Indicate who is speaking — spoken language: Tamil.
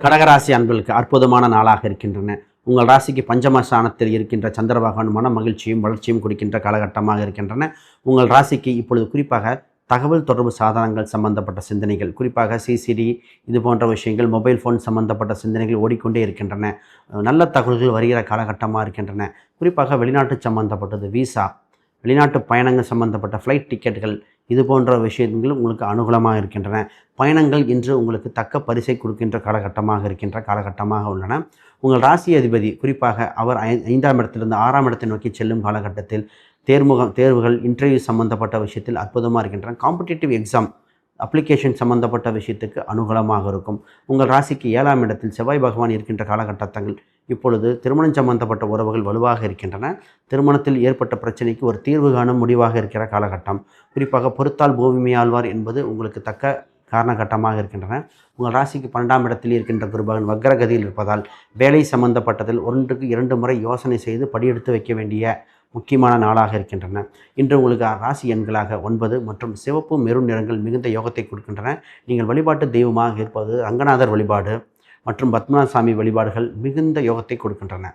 Speaker 1: கடகராசி அன்பர்களுக்கு அற்புதமான நாளாக இருக்கின்றன. உங்கள் ராசிக்கு பஞ்சமஸ்தானத்தில் இருக்கின்ற சந்திர பகவான் மன மகிழ்ச்சியும் வளர்ச்சியும் கொடுக்கின்ற காலகட்டமாக இருக்கின்றன. உங்கள் ராசிக்கு இப்பொழுது குறிப்பாக தகவல் தொடர்பு சாதனங்கள் சம்பந்தப்பட்ட சிந்தனைகள், குறிப்பாக சிசிடி இது போன்ற விஷயங்கள், மொபைல் ஃபோன் சம்பந்தப்பட்ட சிந்தனைகள் ஓடிக்கொண்டே இருக்கின்றன. நல்ல தகவல்கள் வருகிற காலகட்டமாக இருக்கின்றன. குறிப்பாக வெளிநாட்டு சம்பந்தப்பட்டது, விசா, வெளிநாட்டு பயணங்கள் சம்பந்தப்பட்ட ஃப்ளைட் டிக்கெட்டுகள் இது போன்ற விஷயங்கள் உங்களுக்கு அனுகூலமாக இருக்கின்றன. பயணங்கள் இன்று உங்களுக்கு தக்க பரிசை கொடுக்கின்ற காலகட்டமாக உள்ளன. உங்கள் ராசி அதிபதி குறிப்பாக அவர் 5ஆம் இடத்திலிருந்து 6ஆம் இடத்தை நோக்கி செல்லும் காலகட்டத்தில் தேர்வுகள், இன்டர்வியூ சம்பந்தப்பட்ட விஷயத்தில் அற்புதமாக இருக்கின்றன. காம்படிட்டிவ் எக்ஸாம் அப்ளிகேஷன் சம்பந்தப்பட்ட விஷயத்துக்கு அனுகூலமாக இருக்கும். உங்கள் ராசிக்கு 7ஆம் இடத்தில் செவ்வாய் பகவான் இருக்கின்ற காலகட்டங்கள் இப்பொழுது திருமணம் சம்பந்தப்பட்ட உறவுகள் வலுவாக இருக்கின்றன. திருமணத்தில் ஏற்பட்ட பிரச்சனைக்கு ஒரு தீர்வு காணும் முடிவாக இருக்கிற காலகட்டம். குறிப்பாக பொறுத்தால் பூமி ஆழ்வார் என்பது உங்களுக்கு தக்க காரணகட்டமாக இருக்கின்றன. உங்கள் ராசிக்கு 12ஆம் இடத்தில் இருக்கின்ற குருபகன் வக்ரகதியில் இருப்பதால் வேலை சம்பந்தப்பட்டதில் 1க்கு 2 முறை யோசனை செய்து படியெடுத்து வைக்க வேண்டிய முக்கியமான நாளாக இருக்கின்றன. இன்று உங்களுக்கு ராசி எண்களாக 9 மற்றும் சிவப்பு மெரூன் நிறங்கள் மிகுந்த யோகத்தை கொடுக்கின்றன. நீங்கள் வழிபாட்டு தெய்வமாக இருப்பது ரங்கநாதர் வழிபாடு மற்றும் பத்மநாப சாமி வழிபாடுகள் மிகுந்த யோகத்தை கொடுக்கின்றன.